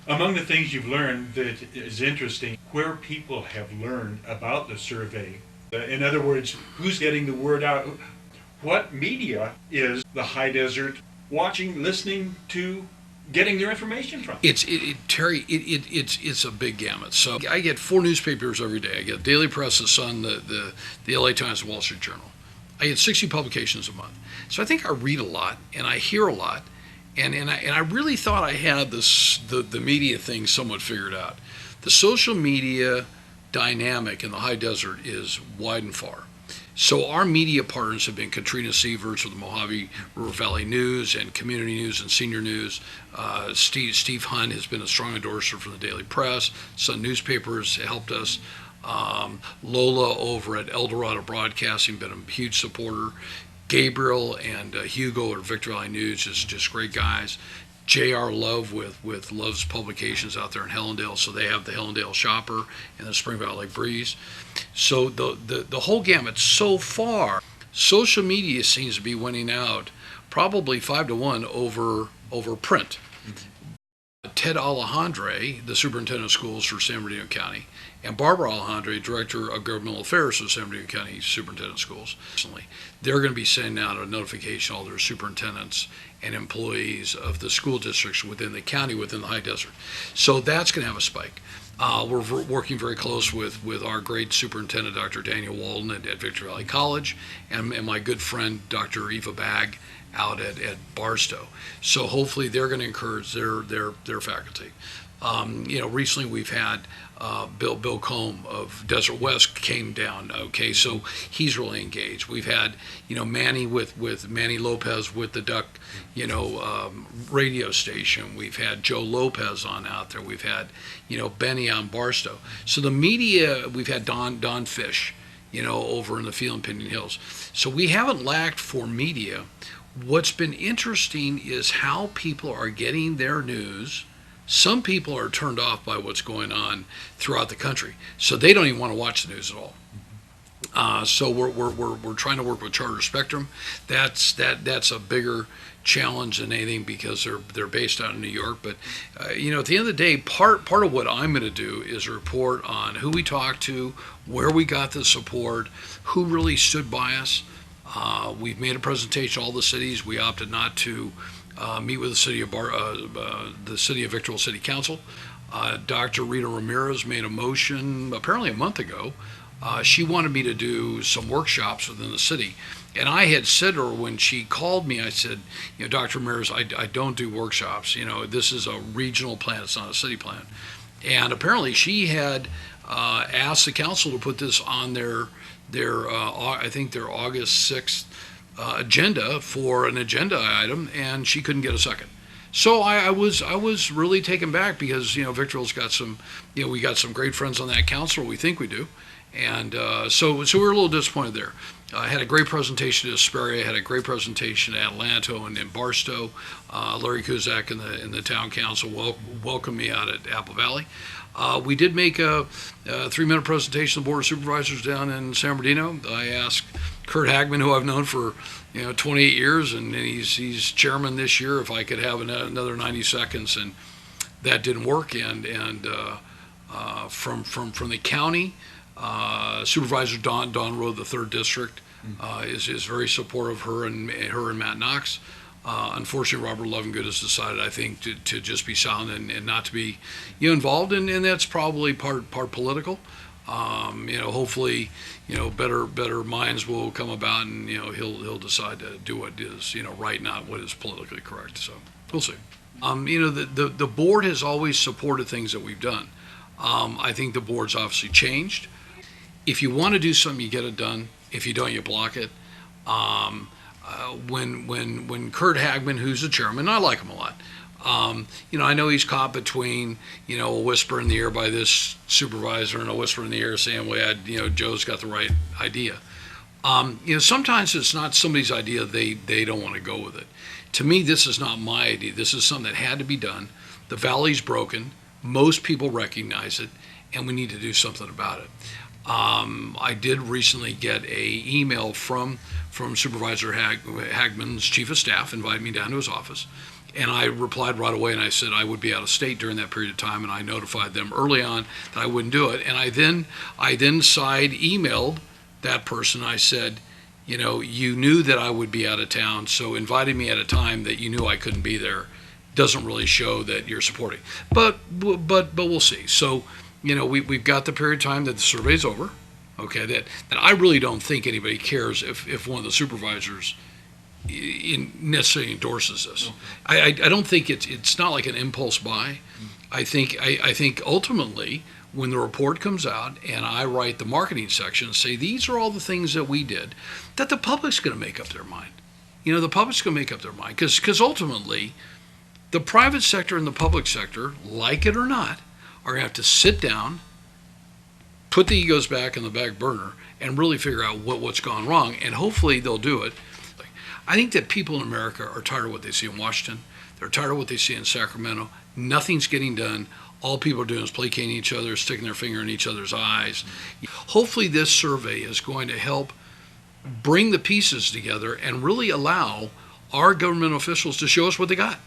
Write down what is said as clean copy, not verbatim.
Among the things you've learned that is interesting, where people have learned about the survey. In other words, who's getting the word out? What media is the high desert watching, listening to, getting their information from? Terry. It's a big gamut. So I get 4 newspapers every day. I get Daily Press, the Sun, the L.A. Times, the Wall Street Journal. I get 60 publications a month. So I think I read a lot and I hear a lot, and I really thought I had the media thing somewhat figured out. The social media dynamic in the high desert is wide and far. So our media partners have been Katrina Sievers with the Mojave River Valley News and Community News and Senior News. Steve Hunt has been a strong endorser for the Daily Press. Sun Newspapers helped us. Lola over at El Dorado Broadcasting been a huge supporter. Gabriel and Hugo at Victor Valley News is just great guys. J.R. Love with Love's Publications out there in Hellendale, so they have the Hellendale Shopper and the Spring Valley Breeze. So the whole gamut so far, social media seems to be winning out, probably 5-1 over print. Ted Alejandre, the superintendent of schools for San Bernardino County, and Barbara Alejandre, director of governmental affairs for San Bernardino County Superintendent of Schools, they're going to be sending out a notification to all their superintendents and employees of the school districts within the county, within the high desert. So that's going to have a spike. We're working very close with our great superintendent, Dr. Daniel Walden at Victor Valley College, and my good friend, Dr. Eva Bagg, out at Barstow. So hopefully they're going to encourage their faculty. Recently we've had Bill Combe of Desert West came down. Okay, so he's really engaged. We've had Manny with Manny Lopez with the Duck radio station. We've had Joe Lopez on out there. We've had Benny on Barstow. So the media, we've had Don Fish over in the field in Pinyon Hills. So we haven't lacked for media. What's been interesting is how people are getting their news. Some people are turned off by what's going on throughout the country, so they don't even want to watch the news at all. So we're trying to work with Charter Spectrum. That's a bigger challenge than anything because they're based out in New York. But at the end of the day, part of what I'm going to do is report on who we talked to, where we got the support, who really stood by us. We've made a presentation to all the cities. We opted not to meet with the city of Victorville City Council. Dr. Rita Ramirez made a motion apparently a month ago. She wanted me to do some workshops within the city. And I had said to her when she called me, I said, Dr. Ramirez, I don't do workshops. This is a regional plan. It's not a city plan. And apparently she had asked the council to put this on their I think their August 6th agenda for an agenda item, and she couldn't get a second. So I was really taken back because Victorville's got some we got some great friends on that council. We think we do, and so we were a little disappointed there. I had a great presentation at Hesperia, had a great presentation at Atlanto and in Barstow. Larry Kuzak in the town council welcomed me out at Apple Valley. We did make a 3-minute presentation to the Board of Supervisors down in San Bernardino. I asked Kurt Hagman, who I've known for 28 years, and he's chairman this year, if I could have another 90 seconds, and that didn't work. And from the county, Supervisor Don Rowe, the 3rd District, is very supportive of her and Matt Knox. Unfortunately, Robert Lovingood has decided, I think, to just be silent and not to be involved, and that's probably part political. Hopefully, better minds will come about, and he'll decide to do what is right, not what is politically correct. So we'll see. The board has always supported things that we've done. I think the board's obviously changed. If you want to do something, you get it done. If you don't, you block it. When Kurt Hagman, who's the chairman, I like him a lot. I know he's caught between, a whisper in the ear by this supervisor and a whisper in the ear saying, well, Joe's got the right idea. Sometimes it's not somebody's idea, they don't want to go with it. To me, this is not my idea. This is something that had to be done. The valley's broken. Most people recognize it, and we need to do something about it. I did recently get a email from Supervisor Hagman's chief of staff, invited me down to his office, And I replied right away, and I said I would be out of state during that period of time, and I notified them early on that I wouldn't do it. And I then side emailed that person. I said, you knew that I would be out of town, so inviting me at a time that you knew I couldn't be there doesn't really show that you're supporting. But we'll see. So, we've got the period of time that the survey's over. Okay, that I really don't think anybody cares if one of the supervisors necessarily endorses this. I don't think it's not like an impulse buy. I think ultimately when the report comes out and I write the marketing section and say these are all the things that we did, that the public's going to make up their mind. The public's going to make up their mind because ultimately the private sector and the public sector, like it or not, are going to have to sit down, put the egos back in the back burner, and really figure out what's gone wrong, and hopefully they'll do it. I think that people in America are tired of what they see in Washington. They're tired of what they see in Sacramento. Nothing's getting done. All people are doing is placating each other, sticking their finger in each other's eyes. Hopefully this survey is going to help bring the pieces together and really allow our government officials to show us what they got.